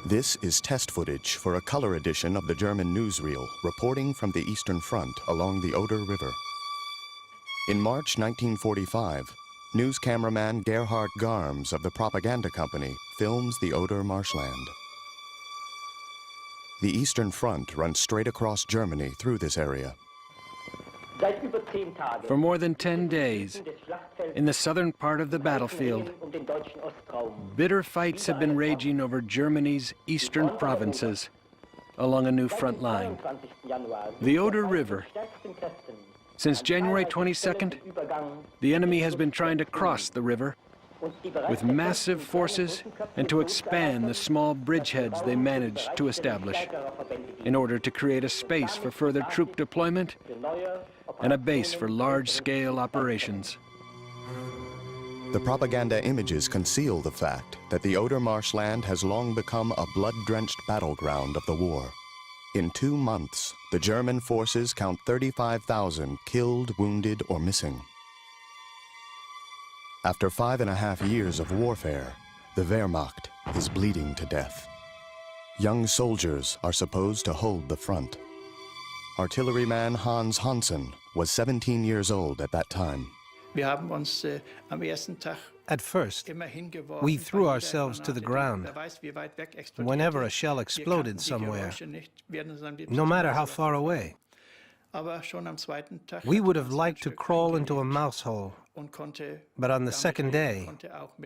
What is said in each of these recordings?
This is test footage for a color edition of the German newsreel reporting from the Eastern Front along the Oder River. In March 1945, news cameraman Gerhard Garms of the Propaganda Company films the Oder marshland. The Eastern Front runs straight across Germany through this area. For more than 10 days, in the southern part of the battlefield, bitter fights have been raging over Germany's eastern provinces along a new front line, the Oder River. Since January 22nd, the enemy has been trying to cross the river with massive forces and to expand the small bridgeheads they managed to establish in order to create a space for further troop deployment and a base for large-scale operations. The propaganda images conceal the fact that the Oder marshland has long become a blood-drenched battleground of the war. In 2 months, the German forces count 35,000 killed, wounded, or missing. After 5.5 years of warfare, the Wehrmacht is bleeding to death. Young soldiers are supposed to hold the front. Artilleryman Hans Hansen was 17 years old at that time. At first, we threw ourselves to the ground whenever a shell exploded somewhere, no matter how far away. We would have liked to crawl into a mouse hole, but on the second day,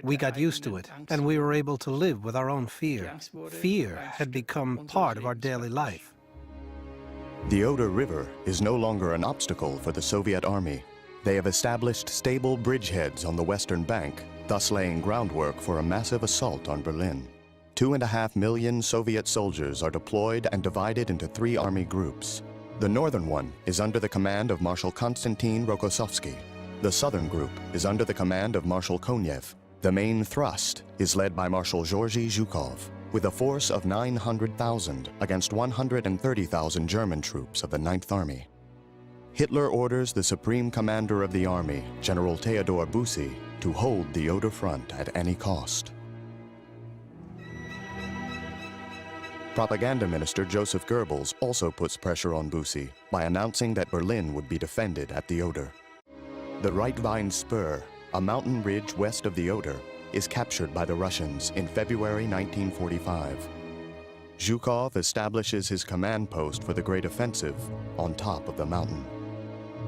we got used to it, and we were able to live with our own fear. Fear had become part of our daily life. The Oder River is no longer an obstacle for the Soviet army. They have established stable bridgeheads on the western bank, thus laying groundwork for a massive assault on Berlin. 2.5 million Soviet soldiers are deployed and divided into 3 army groups. The northern one is under the command of Marshal Konstantin Rokossovsky. The southern group is under the command of Marshal Konev. The main thrust is led by Marshal Georgy Zhukov, with a force of 900,000 against 130,000 German troops of the 9th Army. Hitler orders the supreme commander of the army, General Theodor Bussy, to hold the Oder front at any cost. Propaganda Minister Joseph Goebbels also puts pressure on Bussy by announcing that Berlin would be defended at the Oder. The Reitwein Spur, a mountain ridge west of the Oder, is captured by the Russians in February 1945. Zhukov establishes his command post for the Great Offensive on top of the mountain.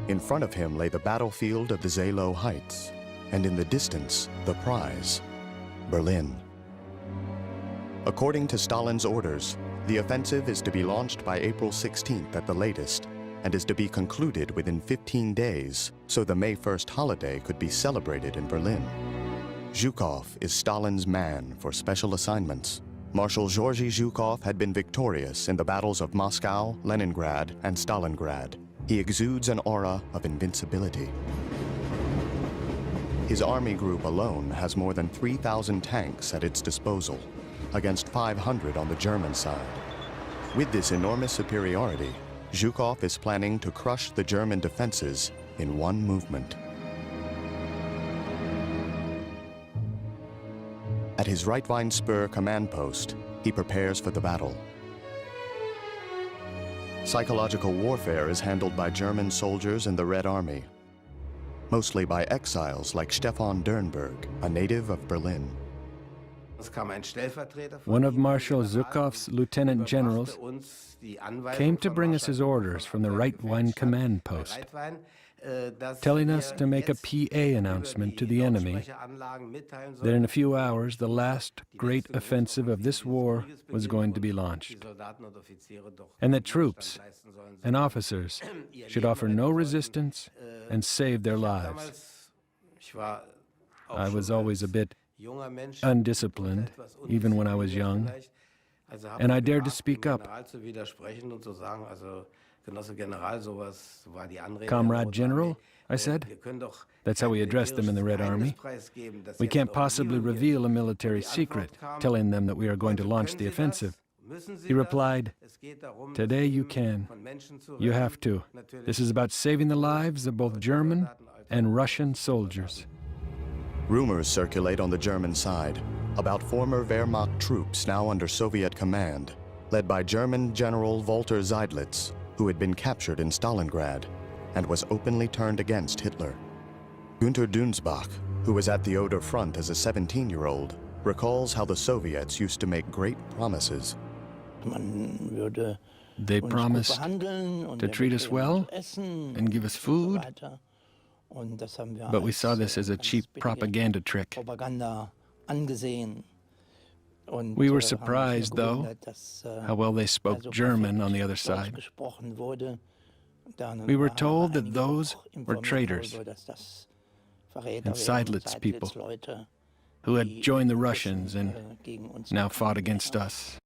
In front of him lay the battlefield of the Zelo Heights, and in the distance, the prize, Berlin. According to Stalin's orders, the offensive is to be launched by April 16th at the latest, and is to be concluded within 15 days, so the May 1st holiday could be celebrated in Berlin. Zhukov is Stalin's man for special assignments. Marshal Georgy Zhukov had been victorious in the battles of Moscow, Leningrad, and Stalingrad. He exudes an aura of invincibility. His army group alone has more than 3,000 tanks at its disposal, against 500 on the German side. With this enormous superiority, Zhukov is planning to crush the German defenses in one movement. At his Reitwein Spur command post, he prepares for the battle. Psychological warfare is handled by German soldiers in the Red Army, mostly by exiles like Stefan Dernberg, a native of Berlin. One of Marshal Zhukov's lieutenant generals came to bring us his orders from the Reitwein command post, telling us to make a PA announcement to the enemy that in a few hours the last great offensive of this war was going to be launched, and that troops and officers should offer no resistance and save their lives. I was always a bit undisciplined, even when I was young, and I dared to speak up. Comrade General, I said. That's how we addressed them in the Red Army. We can't possibly reveal a military secret, telling them that we are going to launch the offensive. He replied, "Today you can. You have to. This is about saving the lives of both German and Russian soldiers." Rumors circulate on the German side. about former Wehrmacht troops now under Soviet command, led by German General Walter Seydlitz, who had been captured in Stalingrad and was openly turned against Hitler. Günter Dunsbach, who was at the Oder front as a 17-year-old, recalls how the Soviets used to make great promises. They promised to treat us well and give us food, but we saw this as a cheap propaganda trick. We were surprised, though, how well they spoke German on the other side. We were told that those were traitors and Seydlitz people who had joined the Russians and now fought against us.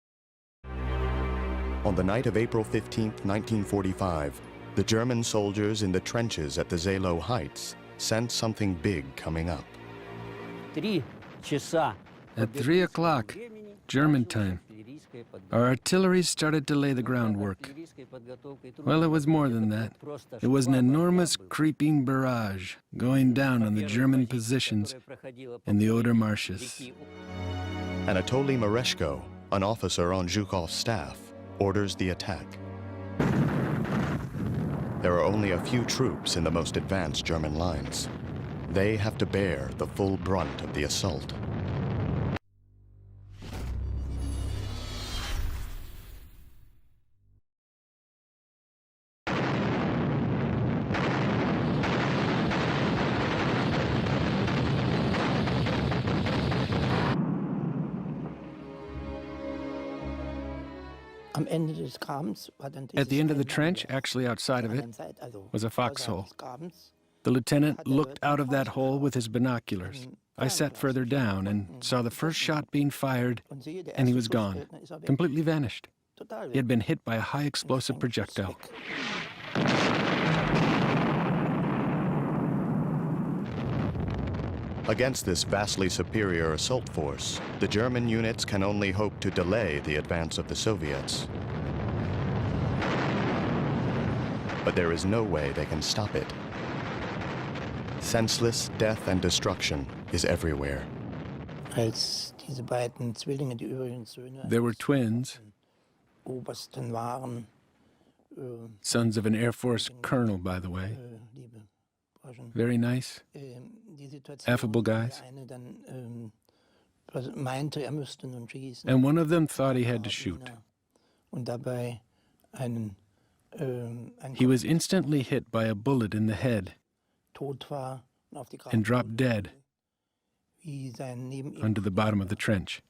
On the night of April 15, 1945, the German soldiers in the trenches at the Zelo Heights sensed something big coming up. At 3 o'clock, German time, our artillery started to lay the groundwork. Well, it was more than that. It was an enormous creeping barrage going down on the German positions in the Oder marshes. Anatoly Mereshko, an officer on Zhukov's staff, orders the attack. There are only a few troops in the most advanced German lines. They have to bear the full brunt of the assault. At the end of the trench, actually outside of it, was a foxhole. The lieutenant looked out of that hole with his binoculars. I sat further down and saw the first shot being fired, and he was gone, completely vanished. He had been hit by a high explosive projectile. Against this vastly superior assault force, the German units can only hope to delay the advance of the Soviets. But there is no way they can stop it. Senseless death and destruction is everywhere. There were twins, sons of an Air Force colonel, by the way. Very nice, affable guys. And one of them thought he had to shoot. He was instantly hit by a bullet in the head and dropped dead under the bottom of the trench.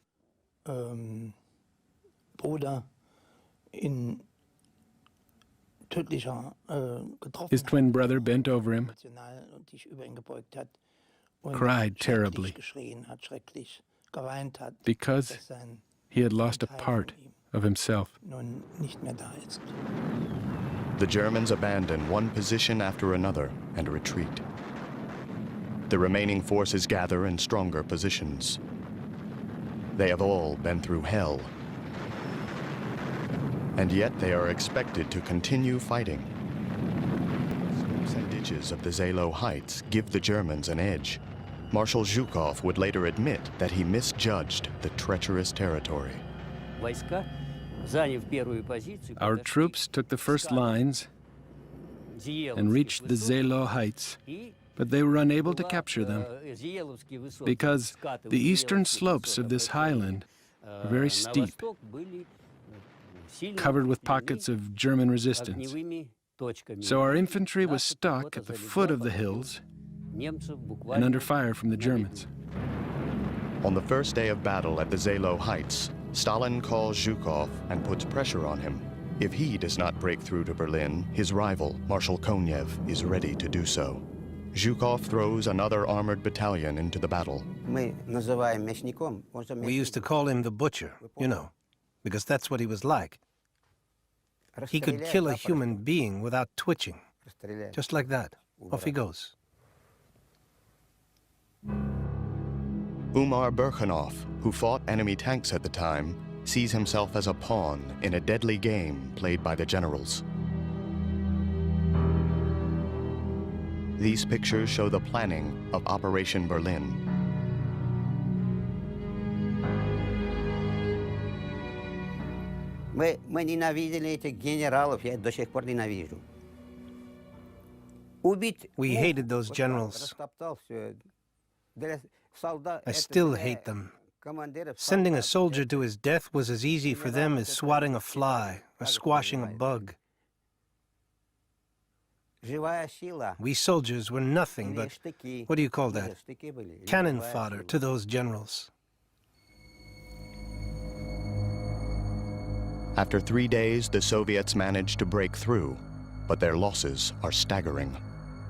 His twin brother bent over him, cried terribly, because he had lost a part of himself. The Germans abandon one position after another and retreat. The remaining forces gather in stronger positions. They have all been through hell. And yet they are expected to continue fighting. Swamps and ditches of the Zelo Heights give the Germans an edge. Marshal Zhukov would later admit that he misjudged the treacherous territory. Our troops took the first lines and reached the Zelo Heights, but they were unable to capture them because the eastern slopes of this highland are very steep, covered with pockets of German resistance. So our infantry was stuck at the foot of the hills and under fire from the Germans. On the first day of battle at the Zelo Heights, Stalin calls Zhukov and puts pressure on him. If he does not break through to Berlin, his rival, Marshal Konev, is ready to do so. Zhukov throws another armored battalion into the battle. We used to call him the butcher, you know, because that's what he was like. He could kill a human being without twitching. Just like that. Off he goes. Umar Burkhanov, who fought enemy tanks at the time, sees himself as a pawn in a deadly game played by the generals. These pictures show the planning of Operation Berlin. Мы ненавидели этих генералов, я до сих пор ненавижу. Убить... We hated those generals. I still hate them. Sending a soldier to his death was as easy for them as swatting a fly or squashing a bug. We soldiers were nothing but, what do you call that? Cannon fodder to those generals. After 3 days, the Soviets managed to break through, but their losses are staggering.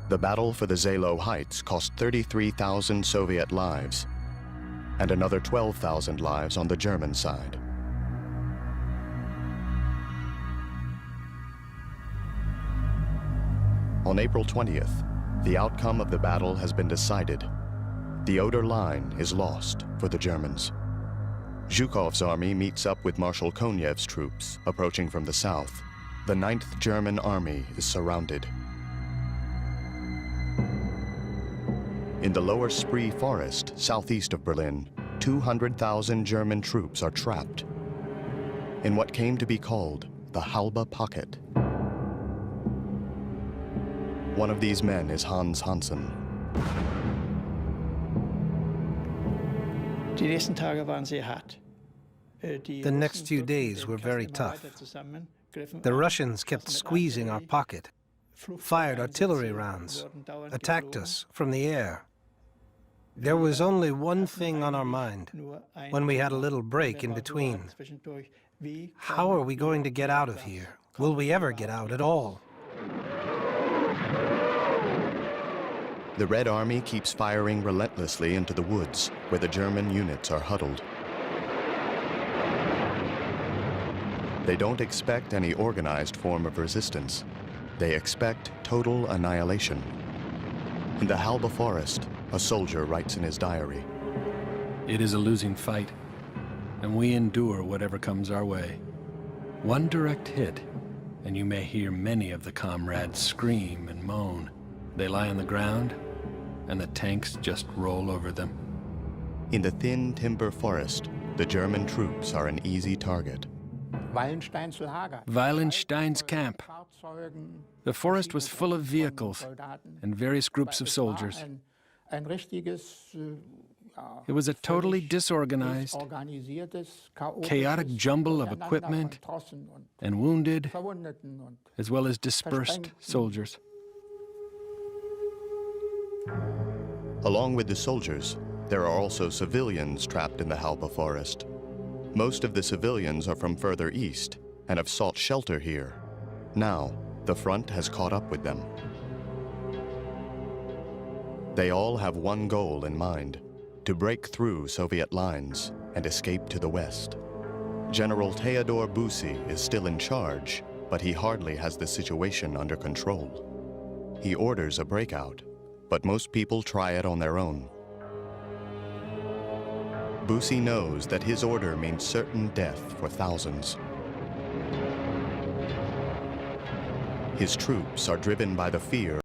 The battle for the Zelo Heights cost 33,000 Soviet lives, and another 12,000 lives on the German side. On April 20th, the outcome of the battle has been decided. The Oder Line is lost for the Germans. Zhukov's army meets up with Marshal Konyev's troops approaching from the south. The 9th German Army is surrounded. In the lower Spree Forest, southeast of Berlin, 200,000 German troops are trapped in what came to be called the Halbe Pocket. One of these men is Hans Hansen. The next few days were very tough. The Russians kept squeezing our pocket, fired artillery rounds, attacked us from the air. There was only one thing on our mind when we had a little break in between. How are we going to get out of here? Will we ever get out at all? The Red Army keeps firing relentlessly into the woods where the German units are huddled. They don't expect any organized form of resistance. They expect total annihilation. In the Halbe Forest, a soldier writes in his diary, It is a losing fight, and we endure whatever comes our way. One direct hit, and you may hear many of the comrades scream and moan. They lie on the ground, and the tanks just roll over them. In the thin timber forest, the German troops are an easy target. Weilenstein's camp. The forest was full of vehicles and various groups of soldiers. It was a totally disorganized, chaotic jumble of equipment and wounded, as well as dispersed soldiers. Along with the soldiers, there are also civilians trapped in the Halbe Forest. Most of the civilians are from further east and have sought shelter here. Now, the front has caught up with them. They all have one goal in mind: to break through Soviet lines and escape to the west. General Theodor Bussy is still in charge, but he hardly has the situation under control. He orders a breakout, but most people try it on their own. Bussy knows that his order means certain death for thousands. His troops are driven by the fear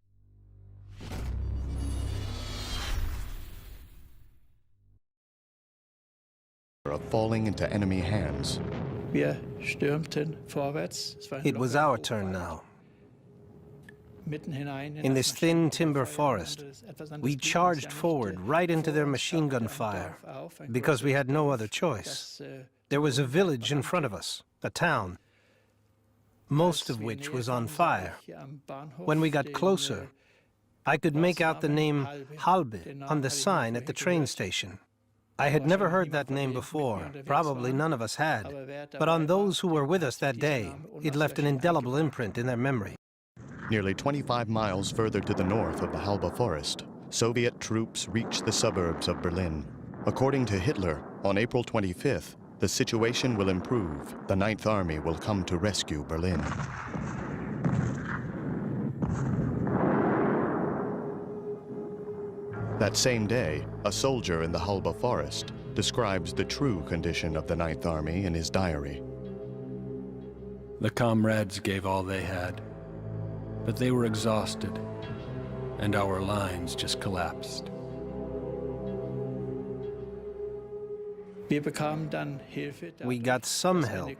of falling into enemy hands. It was our turn now. In this thin timber forest, we charged forward right into their machine gun fire because we had no other choice. There was a village in front of us, a town, most of which was on fire. When we got closer, I could make out the name Halbe on the sign at the train station. I had never heard that name before, probably none of us had, but on those who were with us that day, it left an indelible imprint in their memory. Nearly 25 miles further to the north of the Halbe Forest, Soviet troops reach the suburbs of Berlin. According to Hitler, on April 25th, the situation will improve. The 9th Army will come to rescue Berlin. That same day, a soldier in the Halbe Forest describes the true condition of the 9th Army in his diary. The comrades gave all they had, but they were exhausted, and our lines just collapsed. We got some help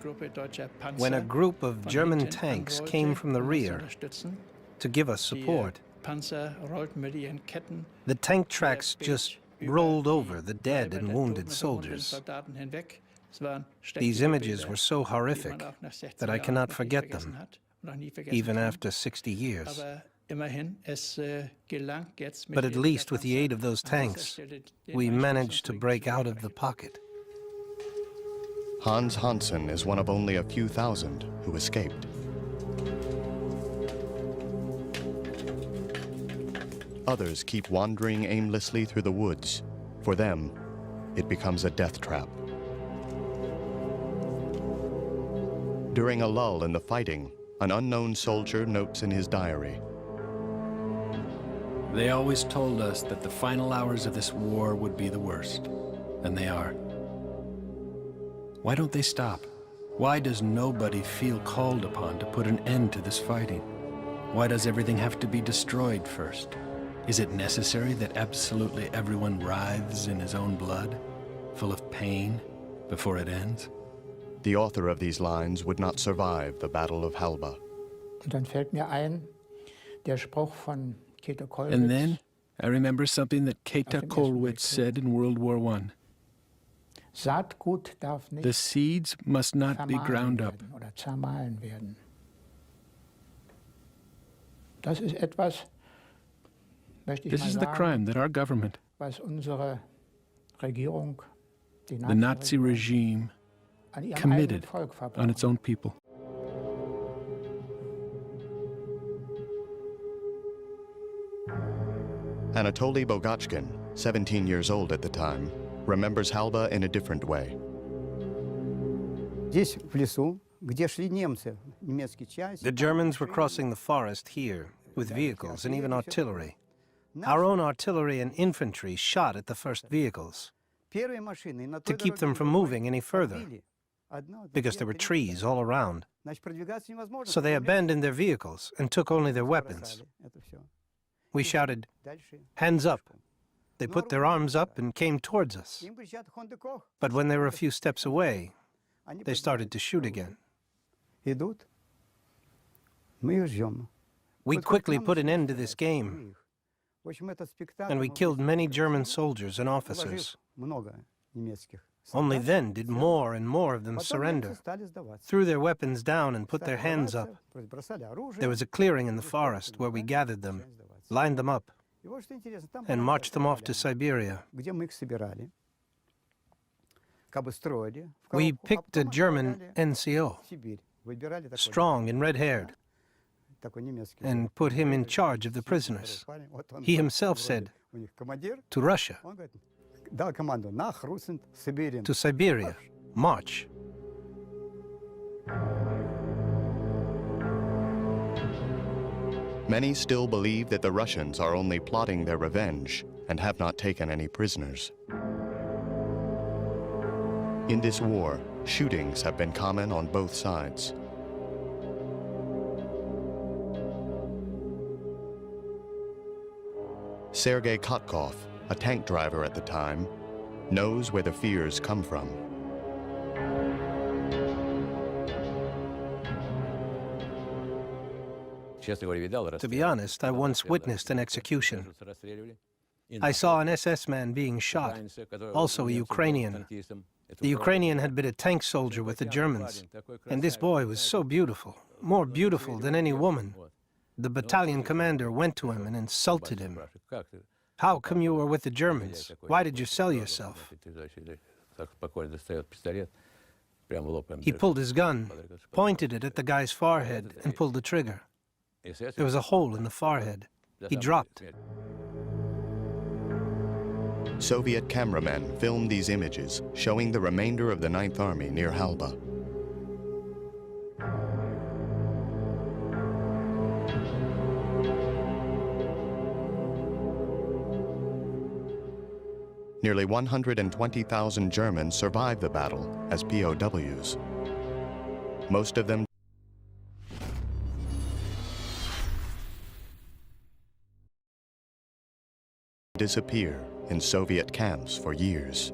when a group of German tanks came from the rear to give us support. The tank tracks just rolled over the dead and wounded soldiers. These images were so horrific that I cannot forget them, even after 60 years. But at least with the aid of those tanks, we managed to break out of the pocket. Hans Hansen is one of only a few thousand who escaped. Others keep wandering aimlessly through the woods. For them, it becomes a death trap. During a lull in the fighting, an unknown soldier notes in his diary, They always told us that the final hours of this war would be the worst, and they are. Why don't they stop? Why does nobody feel called upon to put an end to this fighting? Why does everything have to be destroyed first? Is it necessary that absolutely everyone writhes in his own blood, full of pain, before it ends? the author of these lines would not survive the Battle of Halba. Und dann fällt mir ein, der Spruch von Käthe Kollwitz. And then I remember something that Käthe Auf dem Ersten Kollwitz said in World War I. Saatgut darf nicht The seeds must not be ground vermahlen up. werden oder zermahlen werden. Das ist etwas, möchte ich This mal is the sagen, crime that our government, was unsere Regierung, die the Nazi Nazi-Regierung, regime, an ihrem eigenen committed Volk on verbrochen its own people. Anatoly Bogachkin, 17 years old at the time, remembers Halba in a different way. Здесь, в лесу, где шли немцы, немецкие части, The Germans were crossing the forest here with vehicles and even artillery. Our own artillery and infantry shot at the first vehicles первые машины на to той keep дороге them from moving any further отбили. Одно, because there were trees all around. Значит, продвигаться невозможно. So they abandoned their vehicles and took only their weapons. Бросали. Это всё. We shouted, Дальше. "Hands up!" They put their arms up and came towards us. Им кричат «Хонда Кох». But when they were a few steps away, Они they started to shoot again. идут. Мы их ждем. We Вот как quickly нам put an end to спектакль, this game, мы их. В общем, этот спектакль, and we он killed many German красиво, soldiers and officers. уложив много немецких Only солдат. then did more and more of them Потом немцы surrender, стали сдаваться. threw their weapons down and put their Стали hands up. сдаваться, бросали оружие. There was a clearing in the forest where we gathered them, lined them up, И вот что интересно, там and была marched them off to такая Siberia. где мы их собирали, как бы строили. в We коробку, а picked a потом German отправляли NCO, в Сибирь. Выбирали такой, strong and red-haired, такой немецкий. and put him in charge of the prisoners. парень. Вот он He был himself вроде said у них командир, to Russia, он говорит, дал команду на Хрусент, Сибирь. to Siberia, march. Many still believe that the Russians are only plotting their revenge and have not taken any prisoners. In this war, shootings have been common on both sides. Sergei Kotkov, a tank driver at the time, knows where the fears come from. To be honest, I once witnessed an execution. I saw an SS man being shot, also a Ukrainian. The Ukrainian had been a tank soldier with the Germans, and this boy was so beautiful, more beautiful than any woman. The battalion commander went to him and insulted him. How come you were with the Germans? Why did you sell yourself? He pulled his gun, pointed it at the guy's forehead, and pulled the trigger. There was a hole in the forehead. He dropped. Soviet cameramen filmed these images, showing the remainder of the Ninth Army near Halba. Nearly 120,000 Germans survived the battle as POWs. Most of them disappear in Soviet camps for years.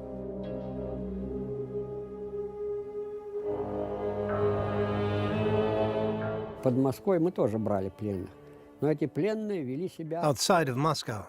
Под Москвой мы тоже брали пленных. Но эти пленные вели себя... Outside of Moscow,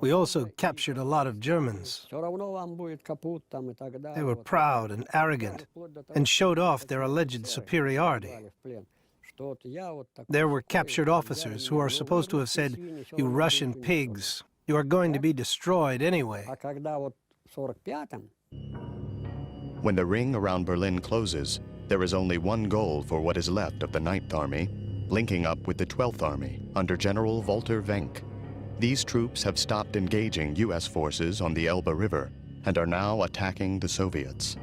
we also captured a lot of Germans. Всё равно вам будет капут там и так далее. They were Вот. proud and arrogant and showed off their alleged superiority. Брали в плен. Что вот я вот такой, There were captured officers who are supposed to have said, "You Russian pigs, you are going to be destroyed anyway." А когда вот в 45-м When the ring around Berlin closes, there is only one goal for what is left of the 9th Army, linking up with the 12th Army under General Walter Wenck. These troops have stopped engaging U.S. forces on the Elbe River and are now attacking the Soviets.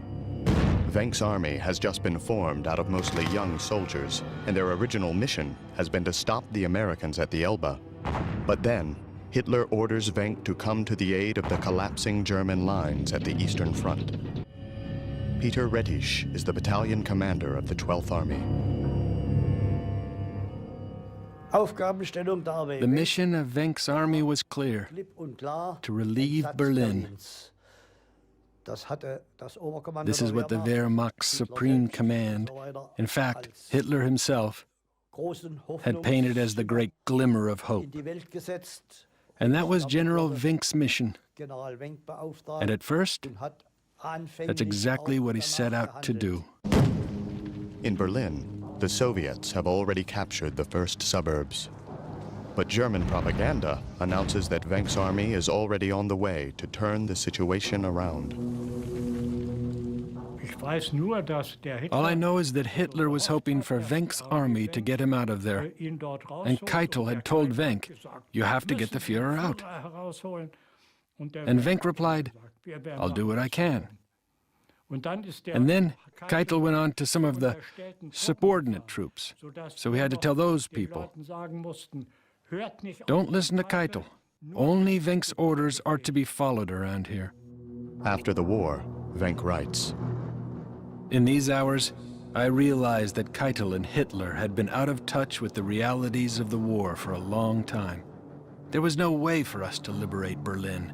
Wenck's army has just been formed out of mostly young soldiers, and their original mission has been to stop the Americans at the Elbe. But then, Hitler orders Wenck to come to the aid of the collapsing German lines at the Eastern Front. Peter Rettisch is the battalion commander of the 12th Army. The mission of Wenck's army was clear: to relieve Berlin. This is what the Wehrmacht's Supreme Command, in fact, Hitler himself, had painted as the great glimmer of hope. And that was General Wenck's mission. And at first, that's exactly what he set out to do. In Berlin, the Soviets have already captured the first suburbs. But German propaganda announces that Wenck's army is already on the way to turn the situation around. All I know is that Hitler was hoping for Wenck's army to get him out of there. And Keitel had told Wenck, "You have to get the Führer out." And Wenck replied, "I'll do what I can." And then Keitel went on to some of the subordinate troops. So we had to tell those people, "Don't listen to Keitel. Only Wenck's orders are to be followed around here." After the war, Wenck writes, In these hours, I realized that Keitel and Hitler had been out of touch with the realities of the war for a long time. There was no way for us to liberate Berlin,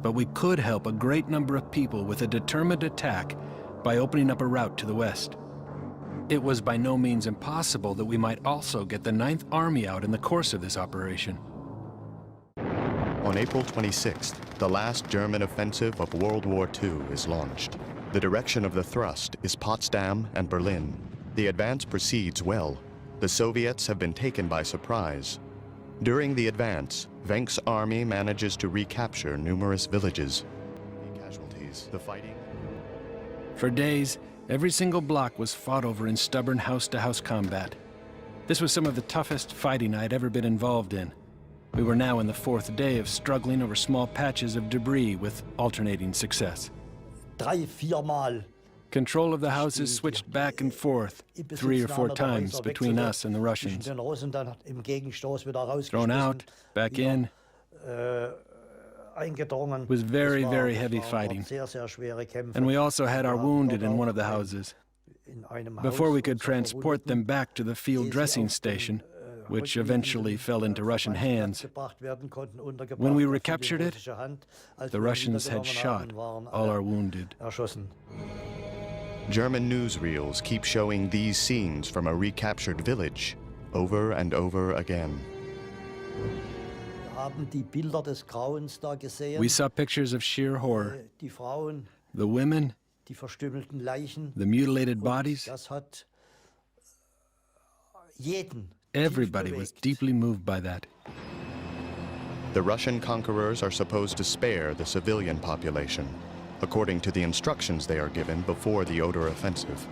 but we could help a great number of people with a determined attack by opening up a route to the west. It was by no means impossible that we might also get the 9th Army out in the course of this operation. On April 26th, the last German offensive of World War II is launched. The direction of the thrust is Potsdam and Berlin. The advance proceeds well. The Soviets have been taken by surprise. During the advance, Wenck's army manages to recapture numerous villages. Casualties, the fighting. For days, every single block was fought over in stubborn house-to-house combat. This was some of the toughest fighting I had ever been involved in. We were now in the 4th day of struggling over small patches of debris with alternating success. Control of the houses switched back and forth 3 or 4 times between us and the Russians. Thrown out, back in. It was very, very heavy fighting. And we also had our wounded in one of the houses. Before we could transport them back to the field dressing station, which eventually fell into Russian hands, when we recaptured it, the Russians had shot all our wounded. German newsreels keep showing these scenes from a recaptured village over and over again. We saw pictures of sheer horror. The women, the mutilated bodies. Everybody was deeply moved by that. The Russian conquerors are supposed to spare the civilian population, according to the instructions they are given before the Oder offensive.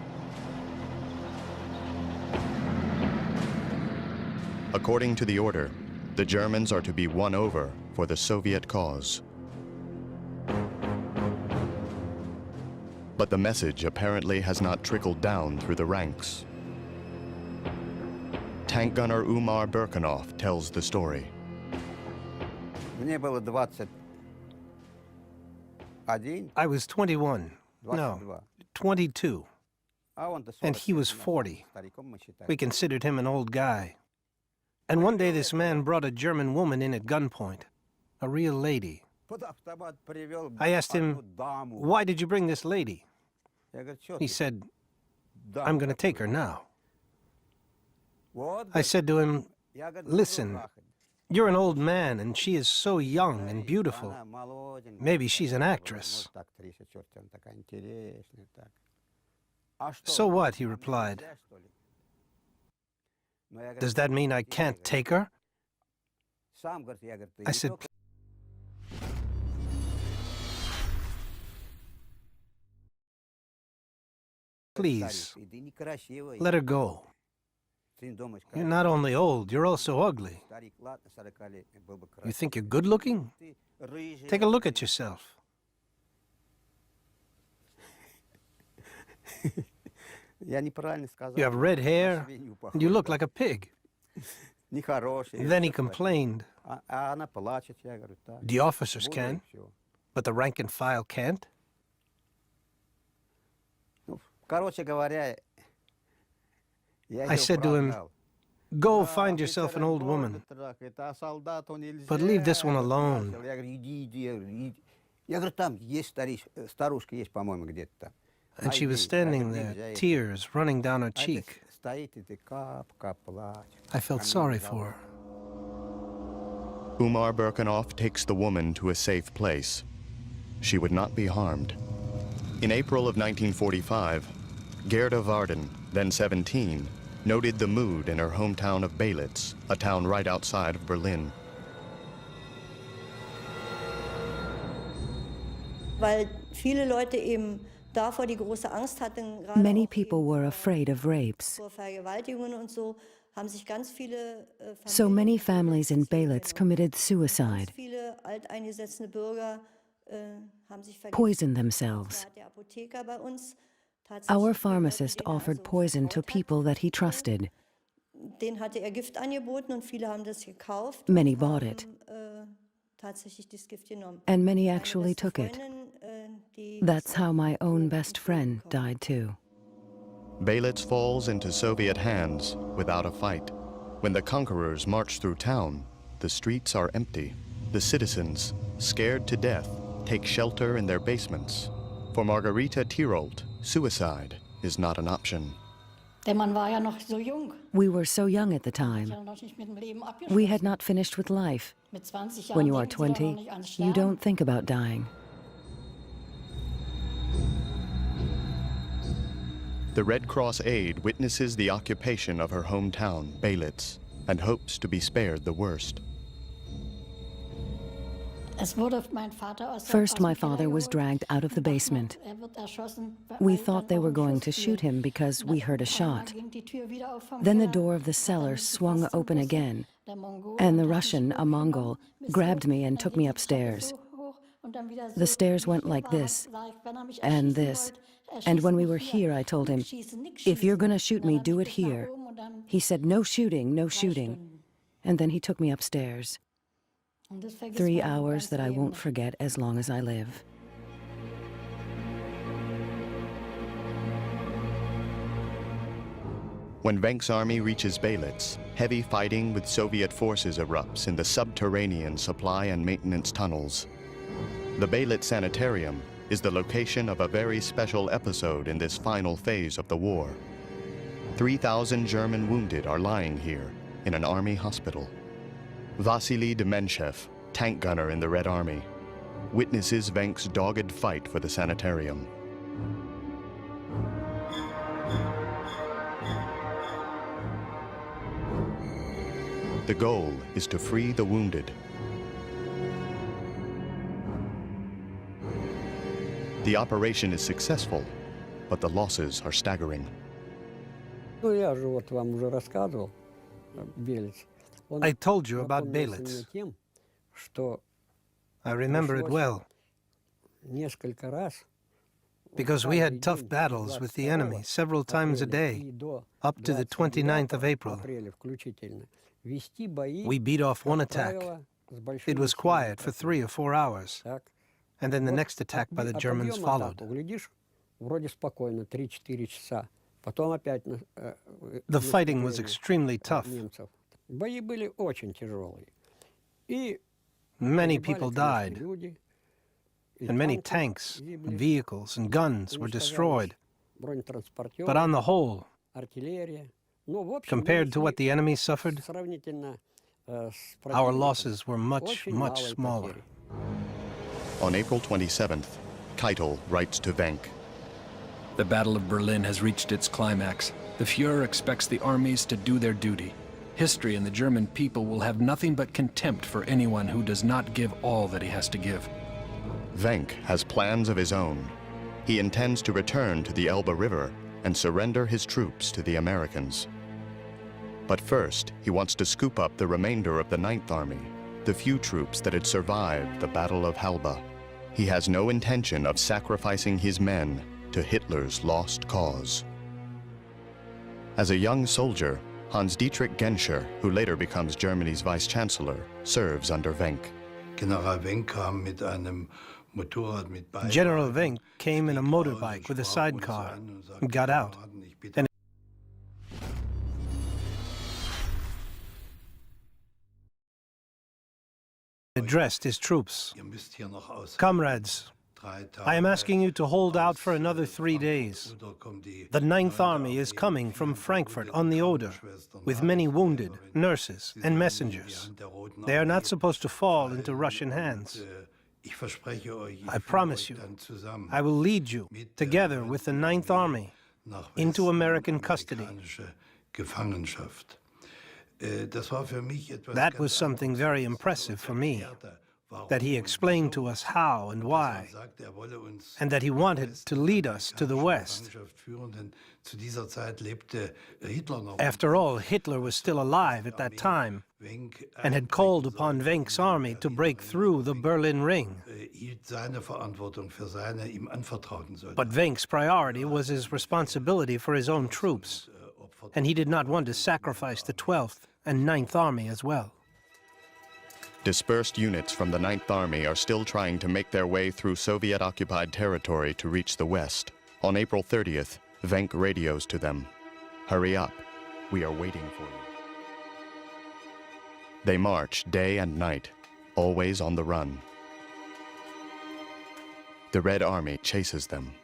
According to the order, the Germans are to be won over for the Soviet cause. But the message apparently has not trickled down through the ranks. Tank gunner Umar Birkenhoff tells the story. I was 21. No, 22. And he was 40. We considered him an old guy. And one day this man brought a German woman in at gunpoint, a real lady. I asked him, "Why did you bring this lady?" He said, "I'm going to take her now." I said to him, "Listen, you're an old man and she is so young and beautiful. Maybe she's an actress." "So what?" he replied. "Does that mean I can't take her?" I said, "Please, let her go. You're not only old, you're also ugly. You think you're good looking? Take a look at yourself." "You have red hair, and you look like a pig." Then he complained. "The officers can, but the rank and file can't?" I said to him, "Go find yourself an old woman, but leave this one alone." And she was standing there, tears running down her cheek. I felt sorry for her. Umar Birkenhoff takes the woman to a safe place. She would not be harmed. In April of 1945, Gerda Varden, then 17, noted the mood in her hometown of Belitz, a town right outside of Berlin. Many people were afraid of rapes. So many families in Belitz committed suicide, poisoned themselves. Our pharmacist offered poison to people that he trusted. Many bought it, and many actually took it. That's how my own best friend died too. Belitz falls into Soviet hands without a fight. When the conquerors march through town, the streets are empty. The citizens, scared to death, take shelter in their basements. For Margarita Tirolt, suicide is not an option. We were so young at the time. We had not finished with life. When you are 20, you don't think about dying. The Red Cross aide witnesses the occupation of her hometown, Belitz, and hopes to be spared the worst. First, my father was dragged out of the basement. We thought they were going to shoot him because we heard a shot. Then the door of the cellar swung open again, and the Russian, a Mongol, grabbed me and took me upstairs. The stairs went like this, and this. And when we were here, I told him, "If you're going to shoot me, do it here." He said, "No shooting, no shooting." And then he took me upstairs. 3 hours that I won't forget as long as I live. When Venk's army reaches Belitz, heavy fighting with Soviet forces erupts in the subterranean supply and maintenance tunnels. The Belitz Sanitarium is the location of a very special episode in this final phase of the war. 3,000 German wounded are lying here in an army hospital. Vasily Demenchev, tank gunner in the Red Army, witnesses Venk's dogged fight for the sanitarium. The goal is to free the wounded. The operation is successful, but the losses are staggering. Ну, я же вот вам уже рассказывал, Белец. I told you about Belitz. Тем, что I remember it well, несколько раз because we had tough battles with the enemy several times a day, up to the 29th of April. апреля включительно, вести бои, We beat off one attack. с большими It was силами. quiet for 3 or 4 hours, Так. and then the next attack by the Germans Отбьем followed. атаку, глядишь, вроде спокойно, 3-4 часа. Потом опять The fighting was наступление extremely tough. немцев. Бои были очень тяжелые. И Many погибали, people конечно, died, люди, и and many танки tanks, гибли, vehicles, and guns were destroyed. бронетранспортеры, But on the whole, артиллерия. Compared to what the enemy suffered, our losses were much, much smaller. On April 27th, Keitel writes to Wenck. The Battle of Berlin has reached its climax. The Fuhrer expects the armies to do their duty. History and the German people will have nothing but contempt for anyone who does not give all that he has to give. Wenck has plans of his own. He intends to return to the Elbe River and surrender his troops to the Americans. But first, he wants to scoop up the remainder of the Ninth Army, the few troops that had survived the Battle of Halbe. He has no intention of sacrificing his men to Hitler's lost cause. As a young soldier, Hans-Dietrich Genscher, who later becomes Germany's vice-chancellor, serves under Wenck. General Wenck came in a motorbike with a sidecar and got out and addressed his troops. Comrades, I am asking you to hold out for another 3 days. The Ninth Army is coming from Frankfurt on the Oder with many wounded, nurses, and messengers. They are not supposed to fall into Russian hands. I promise you, I will lead you, together with the Ninth Army, into American custody. That was something very impressive for me, that he explained to us how and why, and that he wanted to lead us to the West. After all, Hitler was still alive at that time and had called upon Wenck's army to break through the Berlin Ring. But Wenck's priority was his responsibility for his own troops, and he did not want to sacrifice the 12th and 9th Army as well. Dispersed units from the 9th Army are still trying to make their way through Soviet-occupied territory to reach the West. On April 30th, Wenck radios to them. "Hurry up, we are waiting for you." They march day and night, always on the run. The Red Army chases them,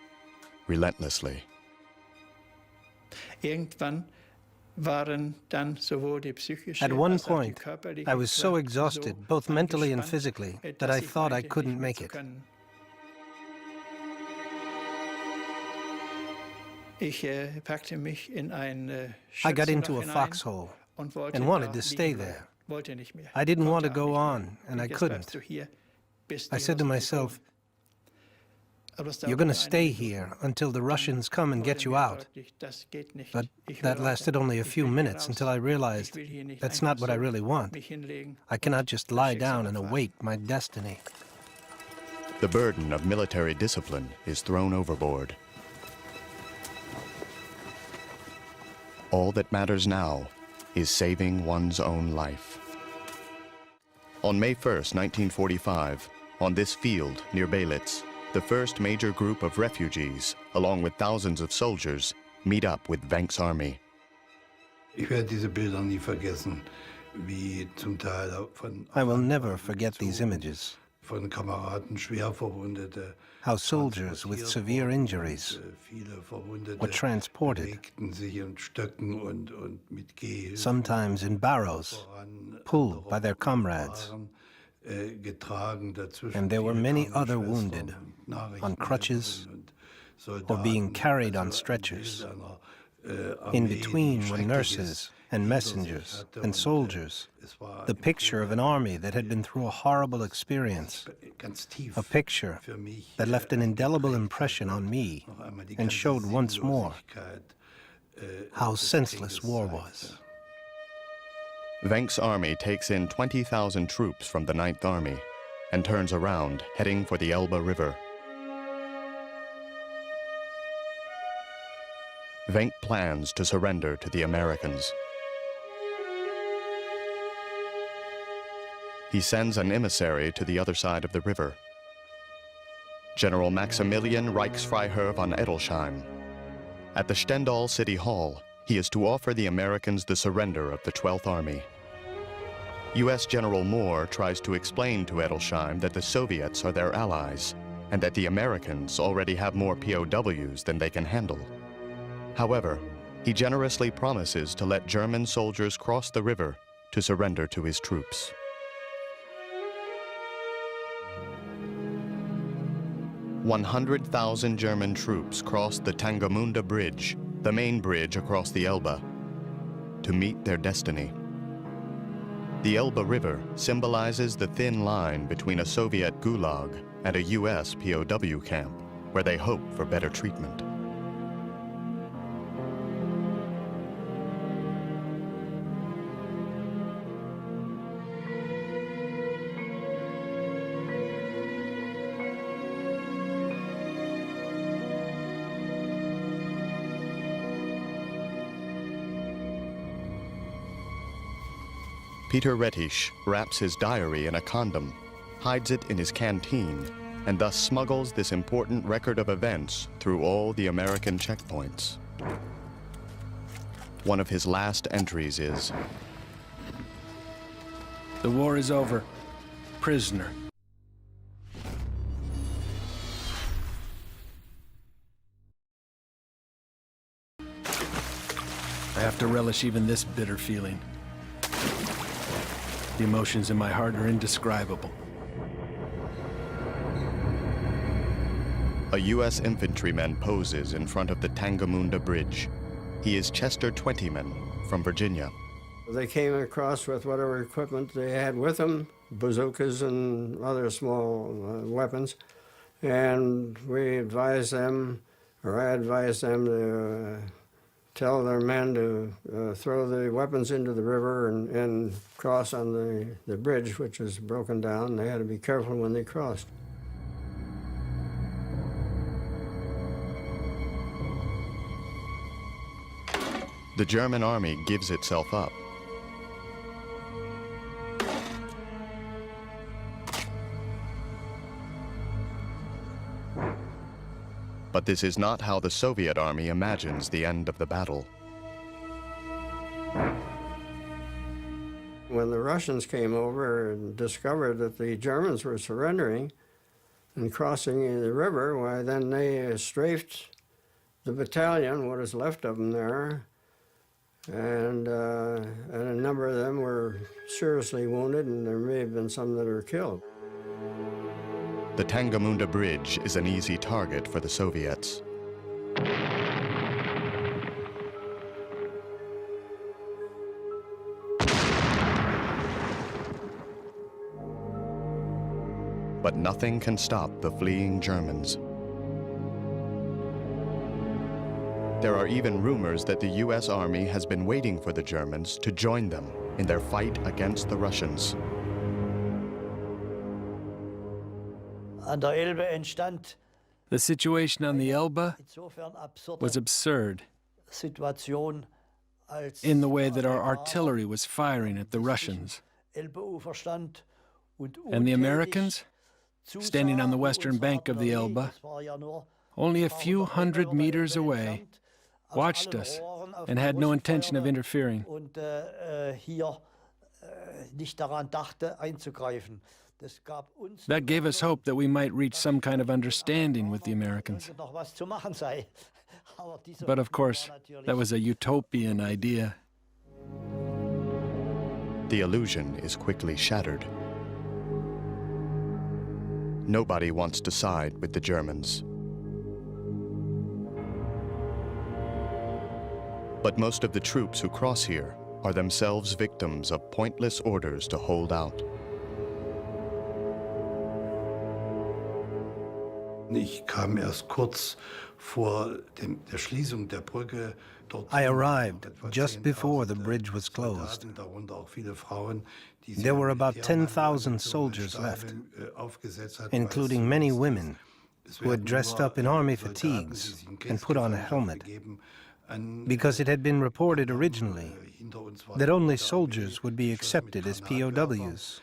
relentlessly. At one point, I was so exhausted, both mentally and physically, that I thought I couldn't make it. I got into a foxhole and wanted to stay there. I didn't want to go on, and I couldn't. I said to myself, "You're going to stay here until the Russians come and get you out." But that lasted only a few minutes until I realized that's not what I really want. I cannot just lie down and await my destiny. The burden of military discipline is thrown overboard. All that matters now is saving one's own life. On May 1st, 1945, on this field near Belitz, the first major group of refugees, along with thousands of soldiers, meet up with Wenck's army. I will never forget these images. How soldiers with severe injuries were transported, sometimes in barrows, pulled by their comrades. And there were many other wounded, on crutches, or being carried on stretchers. In between were nurses and messengers and soldiers, the picture of an army that had been through a horrible experience, a picture that left an indelible impression on me and showed once more how senseless war was. Wenck's army takes in 20,000 troops from the 9th Army and turns around, heading for the Elbe River. Wenck plans to surrender to the Americans. He sends an emissary to the other side of the river, General Maximilian Reichsfreiherr von Edelsheim. At the Stendal City Hall, he is to offer the Americans the surrender of the 12th Army. U.S. General Moore tries to explain to Edelsheim that the Soviets are their allies and that the Americans already have more POWs than they can handle. However, He generously promises to let German soldiers cross the river to surrender to his troops. "100,000 German troops crossed the Tangamunda Bridge, the main bridge across the Elbe, to meet their destiny. The Elbe River symbolizes the thin line between a Soviet gulag and a US POW camp, where they hope for better treatment. Peter Rettisch wraps his diary in a condom, hides it in his canteen, and thus smuggles this important record of events through all the American checkpoints. One of his last entries is, The war is over. Prisoner. I have to relish even this bitter feeling. The emotions in my heart are indescribable. a U.S. infantryman poses in front of the Tangamunda Bridge. He is Chester Twentyman from Virginia. They came across with whatever equipment they had with them, bazookas and other small weapons, and we advised them, or I advised them to tell their men to throw the weapons into the river and cross on the bridge, which was broken down. They had to be careful when they crossed. The German army gives itself up. But this is not how the Soviet army imagines the end of the battle. When the Russians came over and discovered that the Germans were surrendering and crossing the river, why, then they strafed the battalion, what is left of them there, and a number of them were seriously wounded, and there may have been some that were killed. The Tangamunda Bridge is an easy target for the Soviets. But nothing can stop the fleeing Germans. There are even rumors that the U.S. Army has been waiting for the Germans to join them in their fight against the Russians. The situation on the Elbe was absurd in the way that our artillery was firing at the Russians. And the Americans, standing on the western bank of the Elbe, only a few hundred meters away, watched us and had no intention of interfering. That gave us hope that we might reach some kind of understanding with the Americans. But of course, that was a utopian idea. The illusion is quickly shattered. Nobody wants to side with the Germans. But most of the troops who cross here are themselves victims of pointless orders to hold out. I arrived just before the bridge was closed. There were about 10,000 soldiers left, including many women who had dressed up in army fatigues and put on a helmet, because it had been reported originally that only soldiers would be accepted as POWs.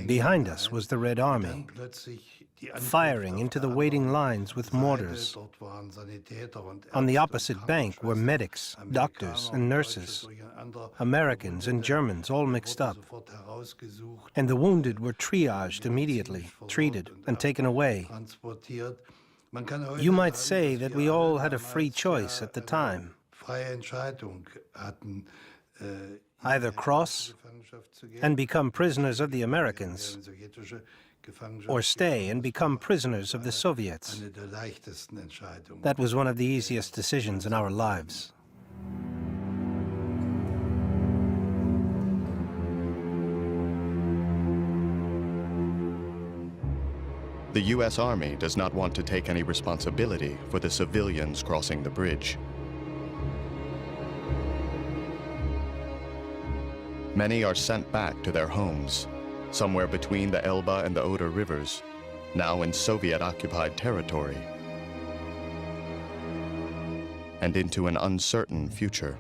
Behind us was the Red Army, firing into the waiting lines with mortars. On the opposite bank were medics, doctors, and nurses, Americans and Germans all mixed up. And the wounded were triaged immediately, treated, and taken away. You might say that we all had a free choice at the time. Either cross and become prisoners of the Americans, or stay and become prisoners of the Soviets. That was one of the easiest decisions in our lives. The U.S. Army does not want to take any responsibility for the civilians crossing the bridge. Many are sent back to their homes, somewhere between the Elbe and the Oder rivers, now in Soviet-occupied territory, and into an uncertain future.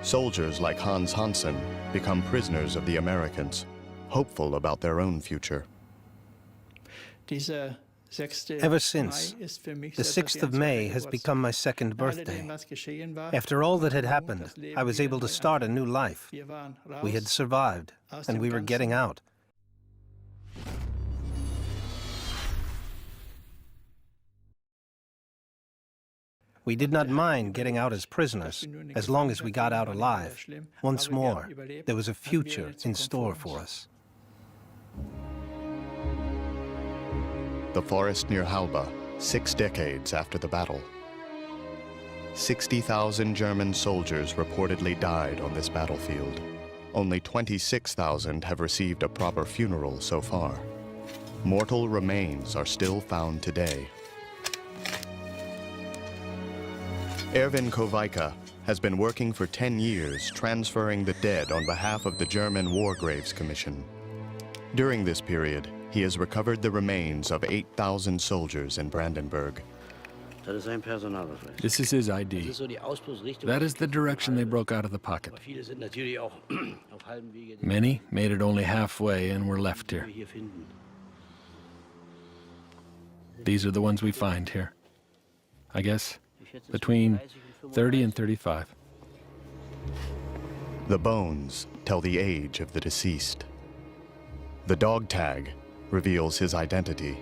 Soldiers like Hans Hansen become prisoners of the Americans, hopeful about their own future. Ever since, the 6th of May has become my second birthday. After all that had happened, I was able to start a new life. We had survived, and we were getting out. We did not mind getting out as prisoners, as long as we got out alive. Once more, there was a future in store for us. The forest near Halba, 6 decades after the battle. 60,000 German soldiers reportedly died on this battlefield. Only 26,000 have received a proper funeral so far. Mortal remains are still found today. Erwin Kovaika has been working for 10 years transferring the dead on behalf of the German War Graves Commission. During this period, he has recovered the remains of 8,000 soldiers in Brandenburg. This is his ID. That is the direction they broke out of the pocket. Many made it only halfway and were left here. These are the ones we find here. I guess between 30 and 35. The bones tell the age of the deceased. The dog tag reveals his identity.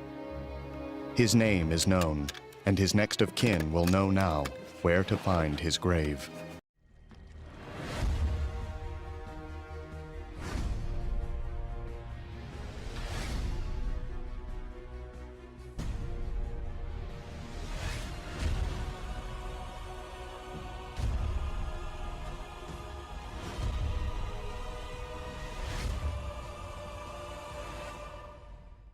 His name is known, and his next of kin will know now where to find his grave.